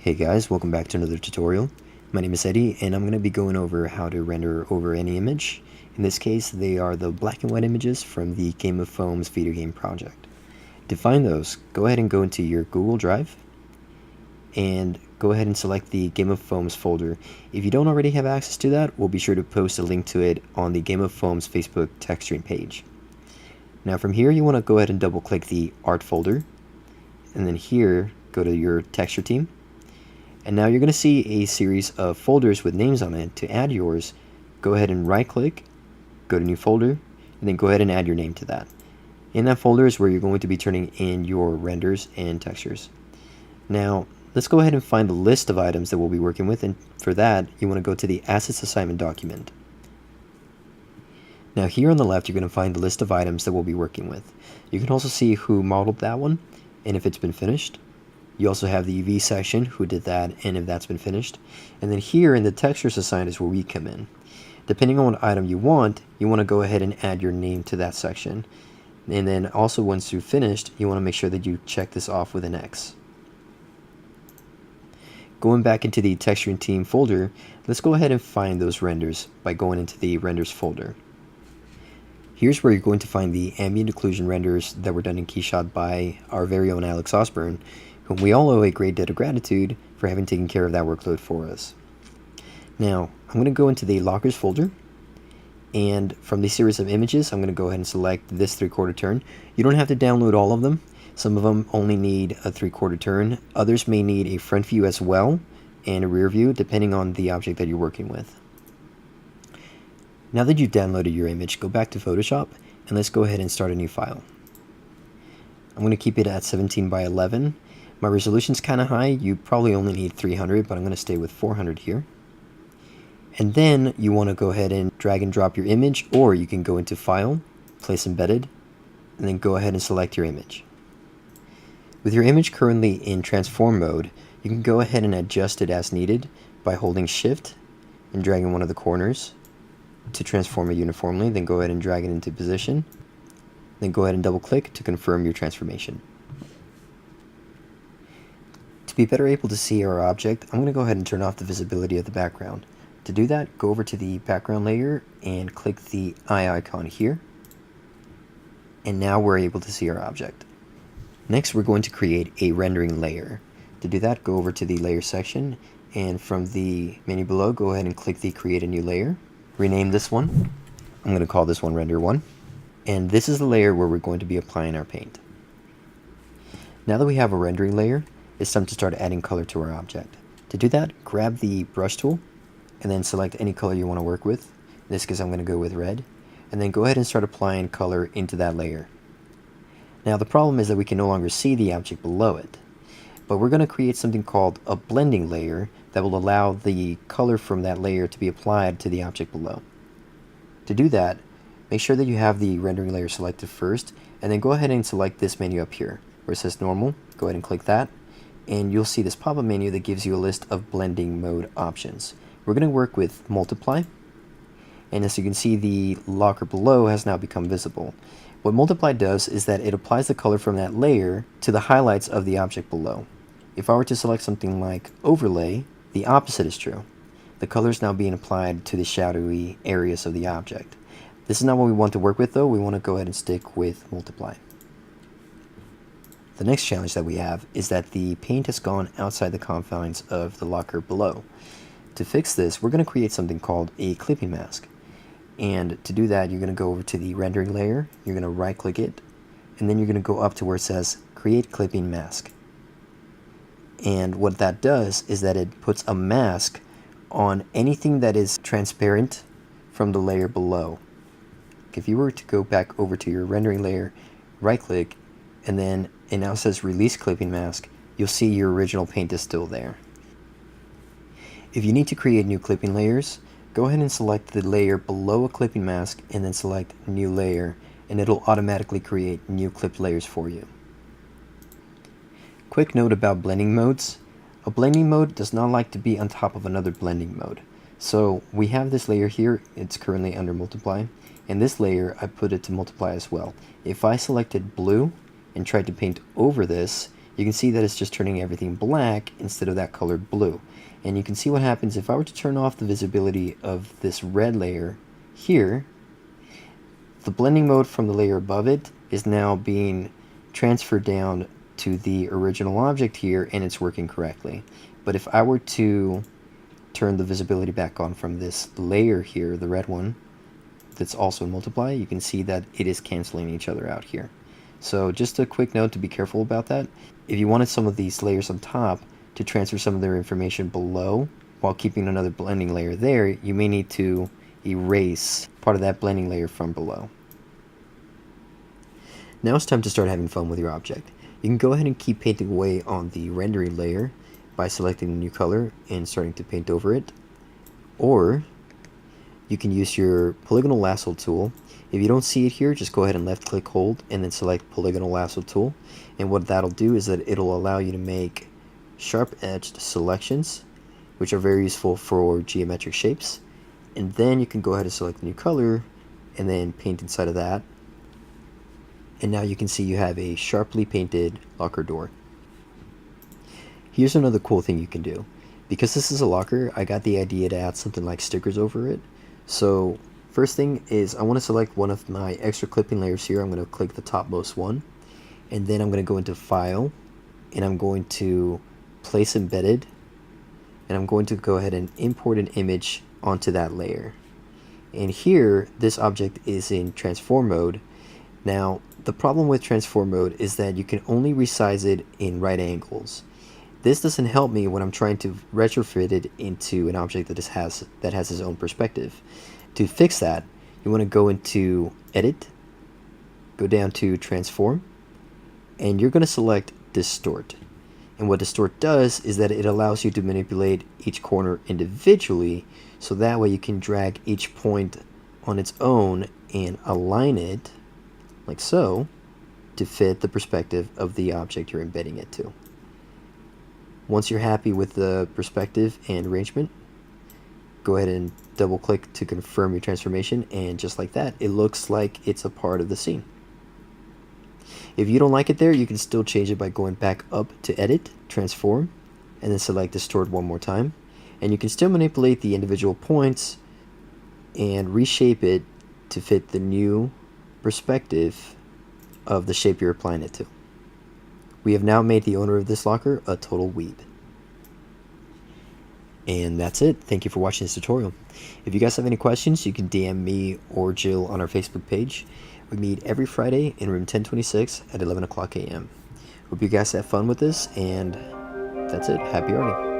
Hey guys, welcome back to another tutorial. My name is Eddie and I'm going to be going over how to render over any image. In this case, they are the black and white images from the Game of Foams video game project. To find those, go ahead and go into your Google Drive and go ahead and select the Game of Foams folder. If you don't already have access to that, we'll be sure to post a link to it on the Game of Foams Facebook texturing page. Now from here, you want to go ahead and double click the art folder, and then here, go to your texture team. And now you're going to see a series of folders with names on it. To add yours, go ahead and right click, go to new folder, and then go ahead and add your name to that. In that folder is where you're going to be turning in your renders and textures. Now let's go ahead and find the list of items that we'll be working with, and for that you want to go to the assets assignment document. Now here on the left you're going to find the list of items that we'll be working with. You can also see who modeled that one and if it's been finished. You also have the UV section, who did that and if that's been finished. And then here in the textures assigned is where we come in. Depending on what item you want to go ahead and add your name to that section. And then also once you've finished, you want to make sure that you check this off with an X. Going back into the texturing team folder, let's go ahead and find those renders by going into the renders folder. Here's where you're going to find the ambient occlusion renders that were done in Keyshot by our very own Alex Osborne, whom we all owe a great debt of gratitude for having taken care of that workload for us. Now, I'm going to go into the lockers folder, and from the series of images, I'm going to go ahead and select this 3/4 turn. You don't have to download all of them. Some of them only need a 3/4 turn. Others may need a front view as well, and a rear view, depending on the object that you're working with. Now that you've downloaded your image, go back to Photoshop, and let's go ahead and start a new file. I'm going to keep it at 17 by 11. My resolution's kind of high. You probably only need 300, but I'm going to stay with 400 here. And then you want to go ahead and drag and drop your image, or you can go into File, Place Embedded, and then go ahead and select your image. With your image currently in transform mode, you can go ahead and adjust it as needed by holding Shift and dragging one of the corners to transform it uniformly. Then go ahead and drag it into position. Then go ahead and double click to confirm your transformation. To be better able to see our object, I'm going to go ahead and turn off the visibility of the background. To do that, go over to the background layer and click the eye icon here. And now we're able to see our object. Next, we're going to create a rendering layer. To do that, go over to the layer section, and from the menu below, go ahead and click the create a new layer. Rename this one. I'm going to call this one render 1. And this is the layer where we're going to be applying our paint. Now that we have a rendering layer, it's time to start adding color to our object. To do that, grab the brush tool and then select any color you want to work with. In this case, I'm going to go with red. And then go ahead and start applying color into that layer. Now the problem is that we can no longer see the object below it. But we're going to create something called a blending layer that will allow the color from that layer to be applied to the object below. To do that, make sure that you have the rendering layer selected first, and then go ahead and select this menu up here where it says normal. Go ahead and click that, and you'll see this pop-up menu that gives you a list of blending mode options. We're going to work with multiply, and as you can see, the locker below has now become visible. What multiply does is that it applies the color from that layer to the highlights of the object below. If I were to select something like overlay, the opposite is true. The color is now being applied to the shadowy areas of the object. This is not what we want to work with though. We want to go ahead and stick with multiply. The next challenge that we have is that the paint has gone outside the confines of the locker below. To fix this, we're going to create something called a clipping mask. And to do that, you're going to go over to the rendering layer, you're going to right click it, and then you're going to go up to where it says create clipping mask. And what that does is that it puts a mask on anything that is transparent from the layer below. If you were to go back over to your rendering layer, right click, and then it now says release clipping mask, you'll see your original paint is still there. If you need to create new clipping layers, go ahead and select the layer below a clipping mask and then select new layer, and it'll automatically create new clip layers for you. Quick note about blending modes. A blending mode does not like to be on top of another blending mode. So we have this layer here, it's currently under multiply, and this layer I put it to multiply as well. If I selected blue and tried to paint over this, you can see that it's just turning everything black instead of that colored blue. And you can see what happens if I were to turn off the visibility of this red layer here. The blending mode from the layer above it is now being transferred down to the original object here, and it's working correctly. But if I were to turn the visibility back on from this layer here, the red one, that's also in multiply, you can see that it is canceling each other out here. So just a quick note to be careful about that. If you wanted some of these layers on top to transfer some of their information below while keeping another blending layer there, you may need to erase part of that blending layer from below. Now it's time to start having fun with your object. You can go ahead and keep painting away on the rendering layer by selecting a new color and starting to paint over it, or you can use your polygonal lasso tool. If you don't see it here, just go ahead and left click hold and then select polygonal lasso tool, and what that'll do is that it'll allow you to make sharp edged selections, which are very useful for geometric shapes. And then you can go ahead and select a new color and then paint inside of that, and now you can see you have a sharply painted locker door. Here's another cool thing you can do. Because this is a locker, I got the idea to add something like stickers over it. So first thing is I want to select one of my extra clipping layers here. I'm going to click the topmost one, and then I'm going to go into File, and I'm going to Place Embedded, and I'm going to go ahead and import an image onto that layer. And here, this object is in transform mode. Now, the problem with transform mode is that you can only resize it in right angles. This doesn't help me when I'm trying to retrofit it into an object that has its own perspective. To fix that, you want to go into Edit, go down to Transform, and you're going to select Distort. And what Distort does is that it allows you to manipulate each corner individually, so that way you can drag each point on its own and align it, like so, to fit the perspective of the object you're embedding it to. Once you're happy with the perspective and arrangement, go ahead and double click to confirm your transformation, and just like that, it looks like it's a part of the scene. If you don't like it there, you can still change it by going back up to Edit, Transform, and then select Distort one more time. And you can still manipulate the individual points and reshape it to fit the new perspective of the shape you're applying it to. We have now made the owner of this locker a total weeb. And that's it. Thank you for watching this tutorial. If you guys have any questions, you can DM me or Jill on our Facebook page. We meet every Friday in room 1026 at 11 o'clock a.m. Hope you guys have fun with this, and that's it. Happy arting.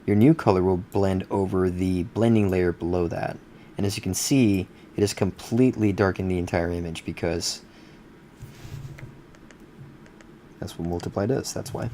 Your new color will blend over the blending layer below that. And as you can see, it has completely darkened the entire image because that's what multiply does. That's why.